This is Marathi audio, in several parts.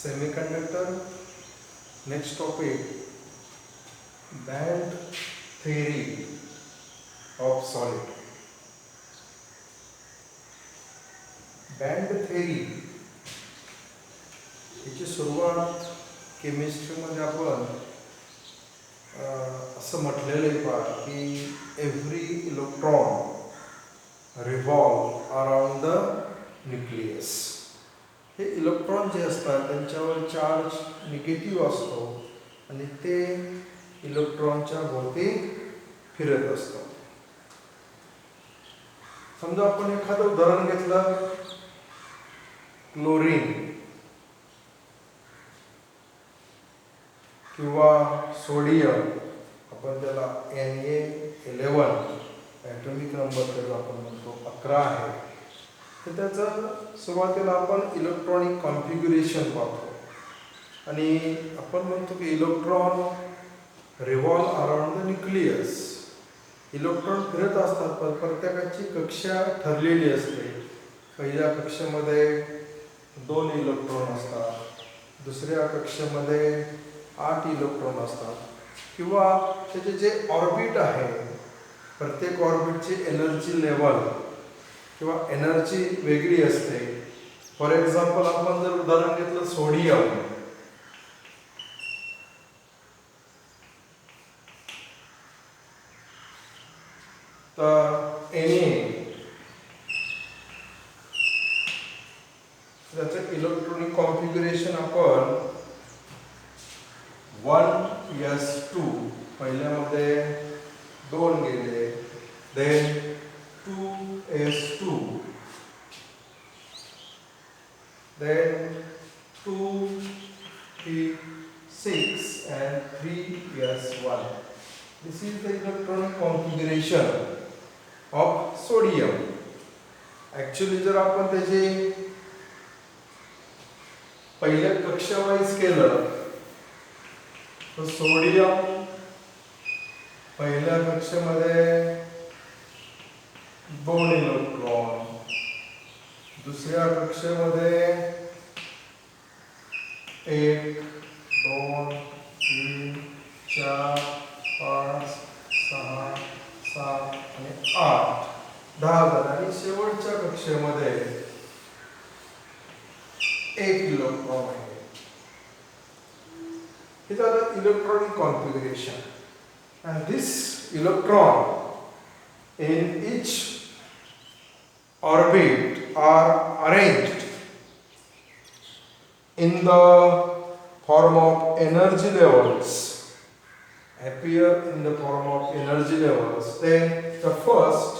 Semiconductor. Next topic, band theory of solid. Band theory याची सुरुवात केमिस्ट्रीमध्ये आपण असं म्हटलेलं आहे पहा की every electron revolve around the nucleus. हे इलेक्ट्रॉन जे असतात त्यांच्यावर चार्ज निगेटिव्ह असतो आणि ते इलेक्ट्रॉनच्या भोवती फिरत असतात. समजा आपण एखादं उदाहरण घेतलं, क्लोरीन किंवा सोडियम, आपण त्याला Na11 ॲटॉमिक नंबर त्याला आपण म्हणतो 11 आहे. तर त्याचं सुरुवातीला आपण इलेक्ट्रॉनिक कॉन्फिग्युरेशन पाहतो आणि आपण म्हणतो की electron revolve around the nucleus. Electron फिरत असतात पण प्रत्येकाची कक्षा ठरलेली असते. पहिल्या कक्षेमध्ये 2 इलेक्ट्रॉन असतात, दुसऱ्या कक्षेमध्ये 8 इलेक्ट्रॉन असतात. किंवा त्याचे जे ऑर्बिट आहे, प्रत्येक ऑर्बिटची एनर्जी लेवल किंवा एनर्जी वेगळी असते. फॉर एक्झाम्पल आपण जर उदाहरण घेतलं सोडियम, तर त्याचं इलेक्ट्रॉनिक कॉन्फिग्युरेशन आपण 1s2, पहिल्यामध्ये 2 गेले, then 2s2, then 2, 3, 6 and 3s1. This is the electronic configuration of sodium. Actually जर आपण त्याची पहिल्या कक्षावाईज केलं तर सोडियम पहिल्या कक्षेमध्ये 2 इलेक्ट्रॉन, दुसऱ्या कक्षेमध्ये 1, 2, 3, 4, 5, 6, 7 आणि 8, 10 झाले. आणि शेवटच्या कक्षेमध्ये 1 इलेक्ट्रॉन आहे. हे झालं electronic configuration. And this electron in each orbit are arranged in the form of energy levels, appear in the form of energy levels. Then the first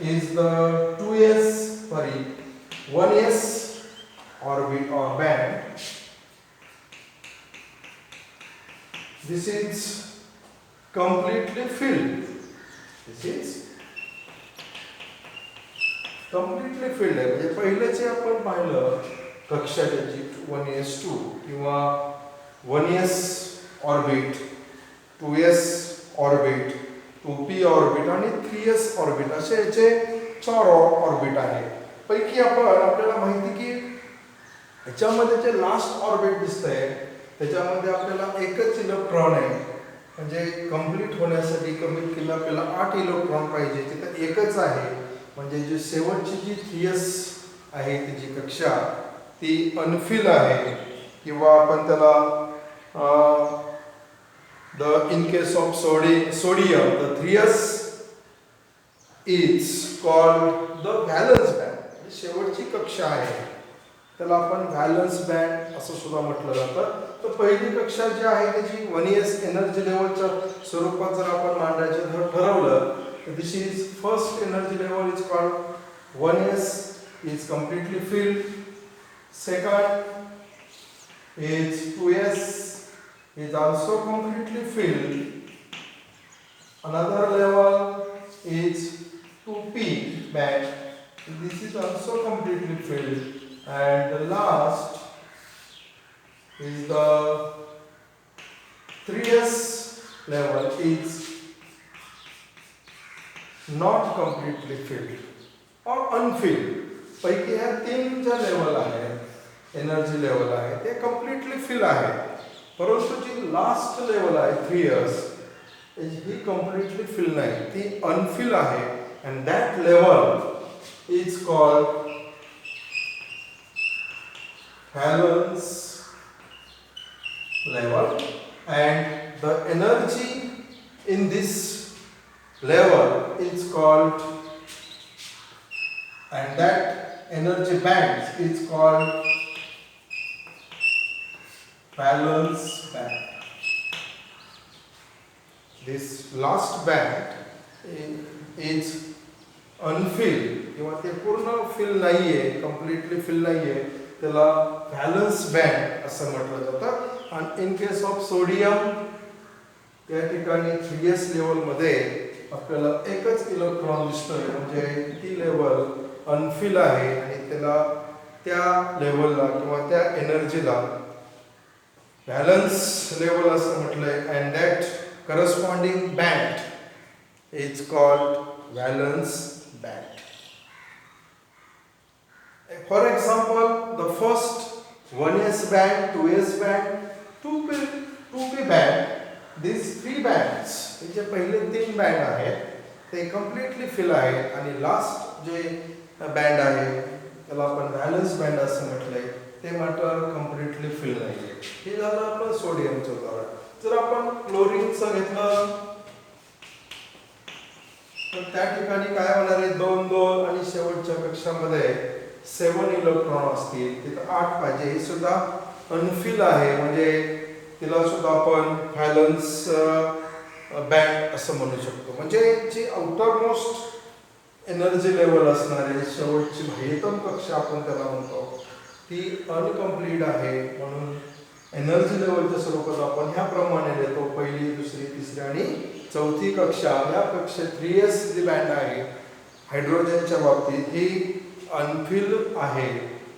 is the 2s, 1s orbit or band. This is completely filled. This is completely filled आहे. म्हणजे पहिल्याचे आपण पाहिलं कक्षा त्याची 1s2 किंवा 1s orbit, 2s orbit, 2p orbit आणि 3s ऑर्बिट असे याचे 4 ऑर्बिट आहे. पैकी आपल्याला माहिती की याच्यामध्ये जे लास्ट ऑर्बिट दिसतंय त्याच्यामध्ये आपल्याला एकच इलेक्ट्रॉन आहे. म्हणजे कंप्लीट होण्यासाठी कमीत कमी आपल्याला 8 इलेक्ट्रॉन पाहिजे, तिथं एकच आहे. म्हणजे जी शेवटची जी 3s आहे त्याची कक्षा ती अनफिल आहे. किंवा आपण त्याला in case of sodium the 3s is called the valence band. शेवटची कक्षा आहे त्याला आपण व्हॅलन्स बँड असं सुद्धा म्हटलं जातं. तर पहिली कक्षा जी आहे त्याची 1s एनर्जी लेवलच्या स्वरूपात जर आपण मांडायचं ठरवलं तर this is first energy level is called 1s is completely filled. Second is 2s is also completely filled. Another level is 2p band. This is also completely filled. And the last is the 3s level is not completely filled or unfilled. पैकी ह्या 3 ज्या लेवल आहेत एनर्जी लेवल आहे ते कम्प्लिटली फिल आहे, परंतु जी लास्ट लेवल आहे 3 इयर्स ही कम्प्लिटली फिल नाही, ती अनफिल आहे. And that level is called valence level, and the energy in this level is called, and that energy band is called valence band. This last band is unfilled किंवा ते पूर्ण फिल नाहीये, कम्प्लिटली फिल नाहीये, त्याला व्हॅलन्स बँड असं म्हटलं जातं. आणि इन केस ऑफ सोडियम या ठिकाणी 3s लेवलमध्ये आपल्याला एकच इलेक्ट्रॉन दिसतोय, म्हणजे ती लेवल अनफिल आहे आणि त्याला त्या लेवलला किंवा त्या एनर्जीला व्हॅलन्स लेवल असं म्हटलंय. And that corresponding band is called valence band. For example, the first 1s band, 2s band, 2p band, these 3 bands, जे पहिले 3 बँड आहेत ते कम्प्लिटली फिल आहेत आणि लास्ट जे बँड आहे त्याला आपण व्हॅलन्स बँड असं म्हटलंय, ते मात्र कम्प्लिटली फिल नाही आहे. हे झालं आपलं सोडियमचं उदाहरण. जर आपण क्लोरीनचं घेतलं तर त्या ठिकाणी काय होणार आहे, 2 आणि शेवटच्या कक्षामध्ये 7 इलेक्ट्रॉन असतील, तिथं 8 पाहिजे. हे सुद्धा अनफिल आहे, म्हणजे तिला सुद्धा आपण व्हॅलन्स बँड असं म्हणू शकतो. म्हणजे जी आउटर मोस्ट एनर्जी लेवल असणारी शेवटची बाह्यतम कक्षा आपण त्याला म्हणतो, ती अनकम्प्लीट आहे. म्हणून एनर्जी लेवलच्या स्वरूपात आपण ह्याप्रमाणे देतो: पहिली, दुसरी, तिसरी आणि चौथी कक्षा. या कक्षेत 3s जी बँड आहे हायड्रोजनच्या बाबतीत ही unfilled आहे,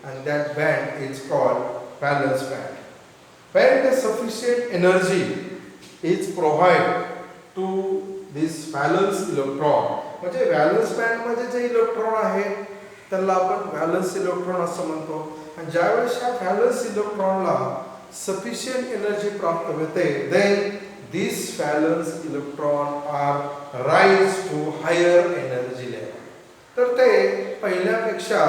and that band is called valence band. When the sufficient energy is provided to this valence electron, म्हणजे व्हॅलन्स बँड मध्ये जे इलेक्ट्रॉन आहे त्याला आपण व्हॅलन्स इलेक्ट्रॉन असं म्हणतो. आणि ज्यावेळेस या व्हॅलन्स इलेक्ट्रॉनला सफिशियंट एनर्जी प्राप्त होते, then these valence electron are rise to higher energy level. तर ते पहिल्यापेक्षा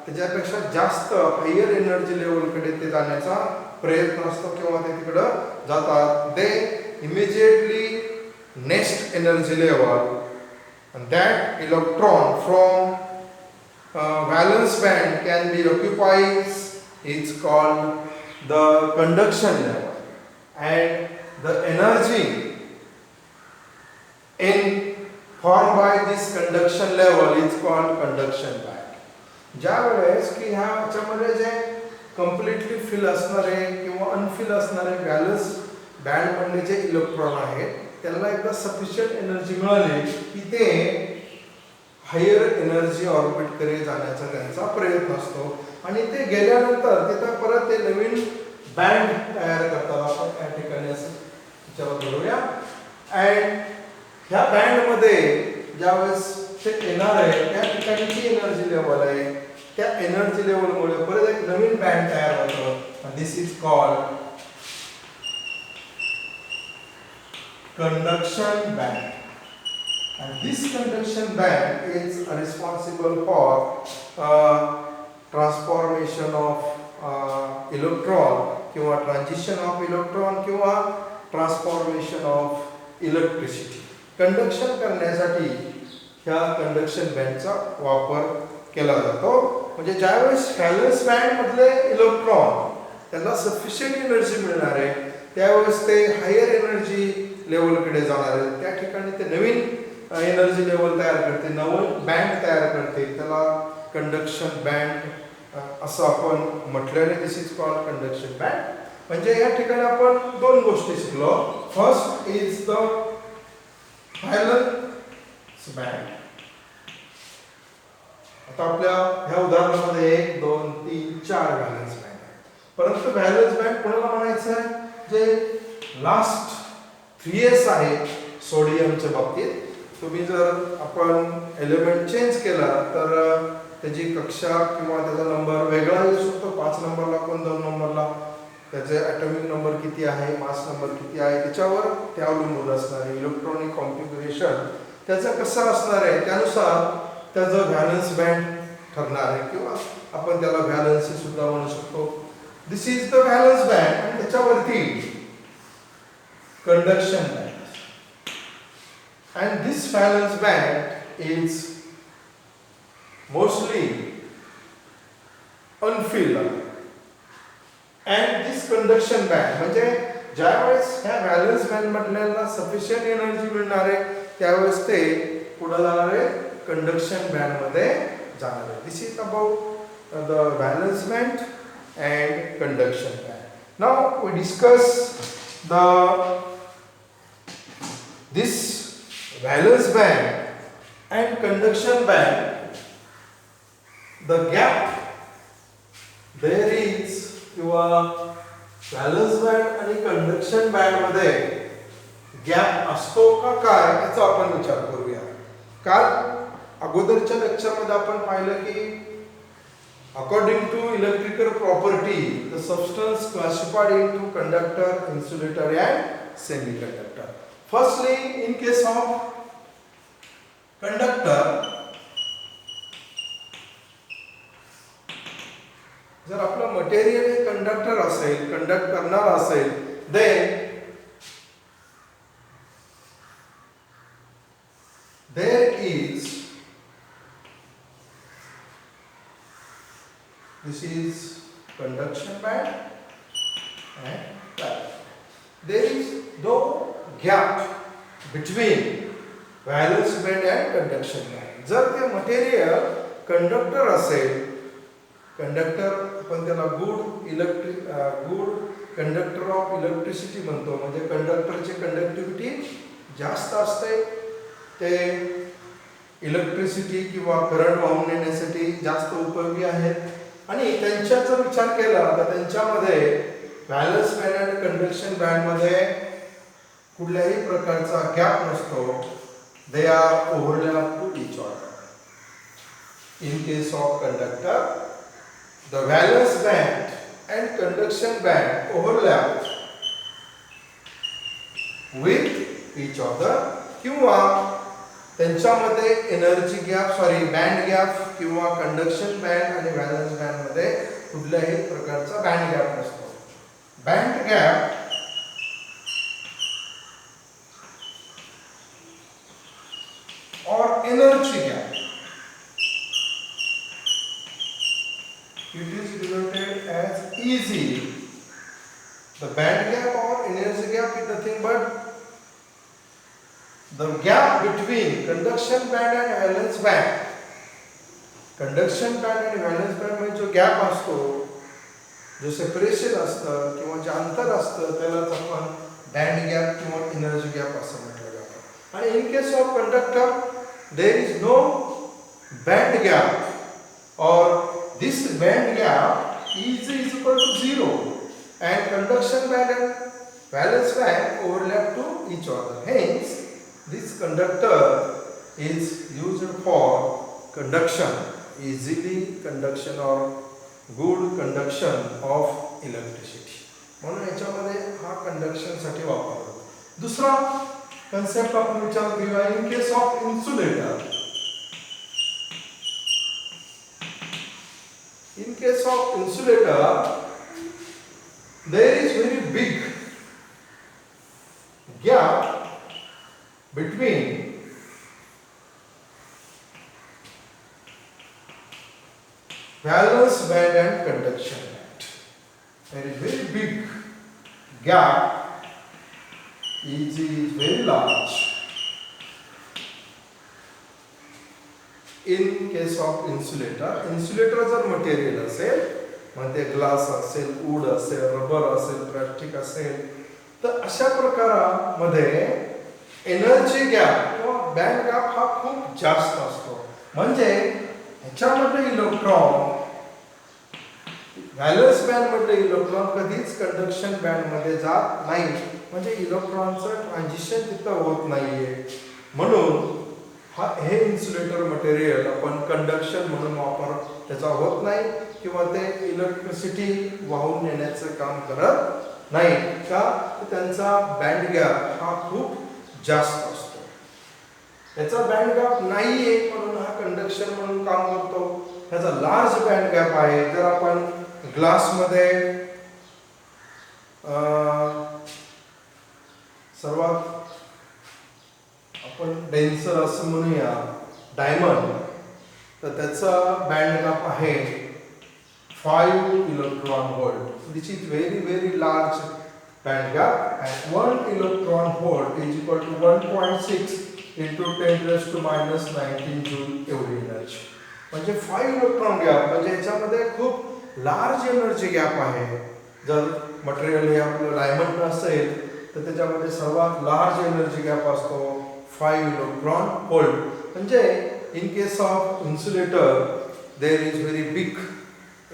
त्याच्यापेक्षा जास्त हायर एनर्जी लेवलकडे ते जाण्याचा प्रयत्न असतो किंवा ते तिकडं जातात. They immediately next energy level, and that electron from valence band can be occupied is called the conduction level, and the energy in formed by this conduction level is called conduction band. ज्या वेळेस की ह्याच्यामध्ये जे कम्प्लिटली फिल असणारे किंवा अनफिल असणारे व्हॅलन्स बँड मधले जे इलेक्ट्रॉन आहेत त्यांना एकदा सफिशियंट एनर्जी मिळाली की ते हायर एनर्जी ऑर्बिटकडे जाण्याचा त्यांचा प्रयत्न असतो. आणि ते गेल्यानंतर तिथं परत ते नवीन बँड तयार करतात. आपण या ठिकाणी असं विचारात धरूया. अँड ह्या बँडमध्ये ज्यावेळेस ते येणार आहे त्या ठिकाणी जी एनर्जी लेवल आहे त्या एनर्जी लेवलमुळे परत एक नवीन बँड तयार होतो. This is called conduction band, and this conduction band is responsible for transformation of electron किंवा transition of electron किंवा transformation of electricity. कंडक्शन करण्यासाठी ह्या कंडक्शन बँडचा वापर केला जातो. म्हणजे ज्यावेळेस व्हॅलन्स बँड मधले इलेक्ट्रॉन त्यांना सफिशियंट एनर्जी मिळणार आहे त्यावेळेस ते हायर एनर्जी लेवलकडे जाणार आहे. त्या ठिकाणी ते नवीन एनर्जी लेवल तयार करते, नवीन बँड तयार करते. त्याला कंडक्शन बँड असं आपण म्हटलेले. दिस इज कॉल्ड कंडक्शन बँड. म्हणजे या ठिकाणी आपण दोन गोष्टी शिकलो. First is the valence band. आता आपल्या ह्या उदाहरणामध्ये 1 2 3 4 व्हॅलन्स बँड आहेत. परंतु व्हॅलन्स बँड कोणाला म्हणायचं आहे? जे लास्ट 3s आहे सोडियमच्या बाबतीत. तुम्ही जर आपण एलिमेंट चेंज केला तर त्याची कक्षा किंवा त्याचा नंबर वेगळा येऊ शकतो 5 नंबरला कोण 2 नंबरला, त्याचे ॲटॉमिक नंबर किती आहे, मास नंबर किती आहे, त्याच्यावर ते अवलंबून असणार आहे. इलेक्ट्रॉनिक कॉन्फिगरेशन त्याचं कसं असणार आहे त्यानुसार त्याचं व्हॅलन्स बँड ठरणार आहे, किंवा आपण त्याला व्हॅलन्सी सुद्धा म्हणू शकतो. दिस इज द व्हॅलन्स बँड. आणि त्याच्यावरती conduction band. And this valence band is mostly unfilled. And this conduction band म्हणजे ज्यावेळेस ह्या व्हॅलन्स बँड मधल्याला सफिशियंट एनर्जी मिळणार आहे त्यावेळेस ते पुढे जाणार आहे कंडक्शन बँड मध्ये जाणार आहे. This is about the valence band and conduction band. Now we discuss this valence band and conduction band. The gap there is किंवा व्हॅलन्स बँड आणि कंडक्शन बँड मध्ये गॅप असतो का काय याचा आपण विचार करूया. काल अगोदरच्या लेक्चर मध्ये आपण पाहिलं की according to electrical property the substance classified into conductor, insulator and semiconductor. Firstly, in case of conductor, जर आपलं मटेरियल कंडक्टर असेल, कंडक्ट करणार असेल, then there is, this is conduction band and there is no gap between valence band and conduction band. जर ते मटेरियल कंडक्टर असेल, कंडक्टर आपण त्याला गुड कंडक्टर ऑफ इलेक्ट्रिसिटी म्हणतो, म्हणजे कंडक्टरची कंडक्टिव्हिटी जास्त असते, ते इलेक्ट्रिसिटी किंवा करंट वाहून नेण्यासाठी जास्त उपयोगी आहेत. आणि त्यांचा जर विचार केला तर त्यांच्यामध्ये व्हॅलन्स बँड आणि कंडक्शन बँड मध्ये कुठल्याही प्रकारचा गॅप नसतो. They are overlap to each other. In case of conductor the valence band and conduction band overlap with each other, किंवा त्यांच्यामध्ये एनर्जी गॅप बँड गॅप किंवा कंडक्शन बँड आणि व्हॅलन्स बँड मध्ये कुठल्याही प्रकारचा बँड गॅप नसतो. Band gap or energy gap, it is denoted as Eg. The band gap or energy gap is nothing but the gap between conduction band and valence band. Conduction band and valence band मध्ये जो गॅप असतो, जो सेपरेशन असतं किंवा जे अंतर असतं त्यालाच आपण बँड गॅप किंवा एनर्जी गॅप असं म्हटलं जातं. आणि in case of conductor there is no band gap or this band gap is equal to 0 and conduction band and valence band overlap to each other. Hence this conductor is used for conduction, easily conduction or good conduction of electricity. म्हणून याच्यामध्ये हा कंडक्शन साठी वापरतो. दुसरा concept आपण विचार करूया. In case of insulator, in case of insulator there is very big gap between valence band and conduction band. There is very big gap. Eg is very large in case of insulator. Insulator जर मटेरियल असेल, म्हणजे ग्लास असेल, वूड असेल, रबर असेल, प्लास्टिक असेल, तर अशा प्रकारामध्ये एनर्जी गॅप किंवा बँड गॅप हा खूप जास्त असतो. म्हणजे ह्याच्यामध्ये इलेक्ट्रॉन व्हॅलन्स बँड मध्ये इलेक्ट्रॉन कधीच कंडक्शन बँड मध्ये जात नाही, म्हणजे इलेक्ट्रॉनचं ट्रान्झिशन तिथं होत नाहीये. म्हणून हे इन्सुलेटर मटेरियल आपण कंडक्शन म्हणून वापर त्याचा होत नाही. किंवा ते इलेक्ट्रिसिटी वाहून नेण्याचं काम करत नाही का, त्यांचा बँड गॅप हा खूप जास्त असतो. याचा बँड गॅप नाहीये म्हणून हा कंडक्शन म्हणून काम करतो. ह्याचा लार्ज बँड गॅप आहे. जर आपण ग्लासमध्ये सर्वात आपण डेन्सर असं म्हणूया डायमंड, तर त्याचा बँड गॅप आहे 5 electron volt. This is very large band gap and 1 electron volt is equal to 1.6 into 10⁻⁻19 joule एवढी एनर्जी. म्हणजे 5 इलेक्ट्रॉन गॅप म्हणजे याच्यामध्ये खूप लार्ज एनर्जी गॅप आहे. जर मटेरियल हे आपलं डायमंड असेल तर त्याच्यामध्ये सर्वात लार्ज एनर्जी गॅप असतो 5 इलेक्ट्रॉन व्होल्ट. म्हणजे in case of insulator there is very big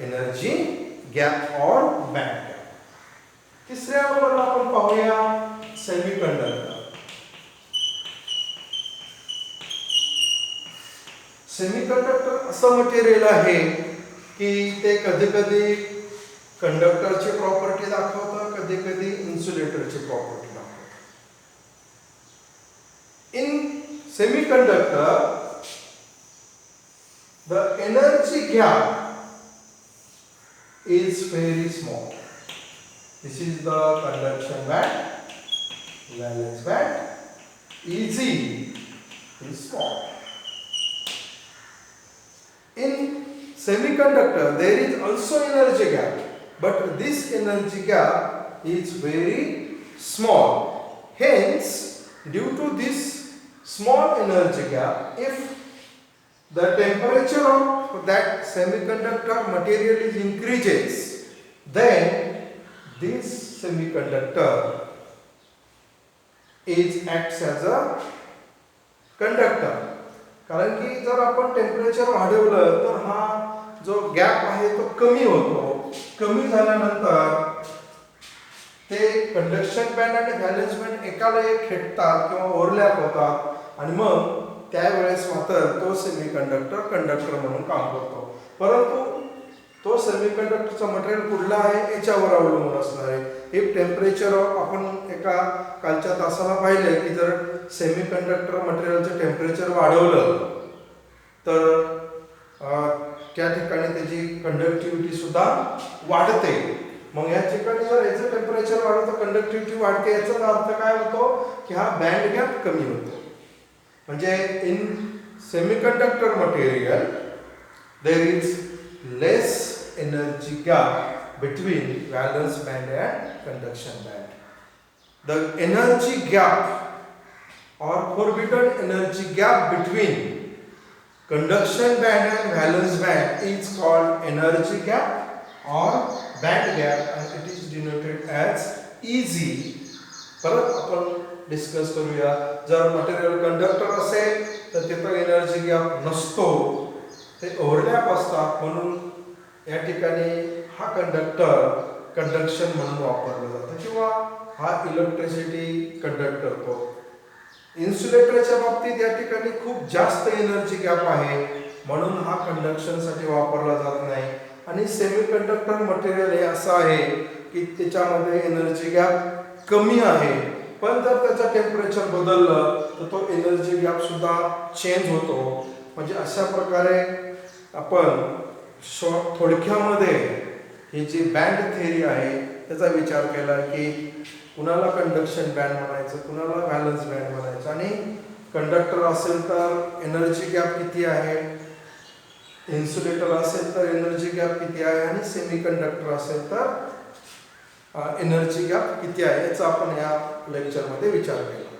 energy gap और बँड गॅप. तिसऱ्या नंबरला आपण पाहूया सेमीकंडक्टर. सेमीकंडक्टर असं मटेरियल आहे की ते कधी कधी कंडक्टरची प्रॉपर्टी दाखवतं, कधी कधी इन्सुलेटरची प्रॉपर्टी दाखवतं. In semiconductor the energy gap is very small. This is the conduction band, valence band. Eg is small. In semiconductor there is also energy gap, but this energy gap is very small. Hence, due to this small energy gap, if the temperature of that semiconductor material is increases, then this semiconductor acts as a conductor. कारण की जर आपण टेम्परेचर वाढवलं तर हा जो गॅप आहे तो कमी होतो. कमी झाल्यानंतर ते कंडक्शन बँड आणि व्हॅलेन्स बँड एकाला एक खेटतात किंवा ओव्हरलॅप होतात आणि मग त्यावेळेस मात्र तो सेमीकंडक्टर कंडक्टर म्हणून काम करतो. परंतु तो सेमीकंडक्टरचा मटेरियल कुठला आहे याच्यावर अवलंबून असणार आहे. इफ टेम्परेचर आपण एका कालच्या तासाला पाहिले की जर सेमीकंडक्टर मटेरियलचं टेम्परेचर वाढवलं तर त्या ठिकाणी त्याची कंडक्टिव्हिटी सुद्धा वाढते. मग या ठिकाणी जर याचं टेम्परेचर वाढतं कंडक्टिव्हिटी वाढते, याचा अर्थ काय होतो की हा बँड गॅप कमी होतो. म्हणजे in semiconductor material there is less energy gap between valence band and conduction band. The energy gap or forbidden energy gap between conduction band and valence band is called energy gap or band gap and it is denoted as Eg. परत आपण डिस्कस करूया. जर मटेरियल कंडक्टर असेल तर तिथं एनर्जी गॅप नसतो, ते ओव्हरलॅप असतात. म्हणून या ठिकाणी हा कंडक्टर कंडक्शन म्हणून वापरला जातो किंवा हा इलेक्ट्रिसिटी कंडक्ट करतो. इन्सुलेटरच्या बाबतीत या ठिकाणी खूप जास्त एनर्जी गॅप आहे म्हणून हा कंडक्शनसाठी वापरला जात नाही. आणि सेमीकंडक्टर मटेरियल हे असं आहे की त्याच्यामध्ये एनर्जी गॅप कमी आहे, पण जर त्याचं टेम्परेचर बदललं तर तो एनर्जी गॅप सुद्धा चेंज होतो. म्हणजे अशा प्रकारे आपण थोडक्यामध्ये ही जी बँड थेअरी आहे त्याचा विचार केला की कुणाला कंडक्शन बँड म्हणायचं, कुणाला व्हॅलेन्स बँड म्हणायचं. आणि कंडक्टर असेल तर एनर्जी गॅप किती आहे, इन्सुलेटर असेल तर एनर्जी गॅप किती आहे आणि सेमीकंडक्टर असेल तर एनर्जी गॅप किती आहे याचा आपण या लेक्चरमध्ये विचार केला.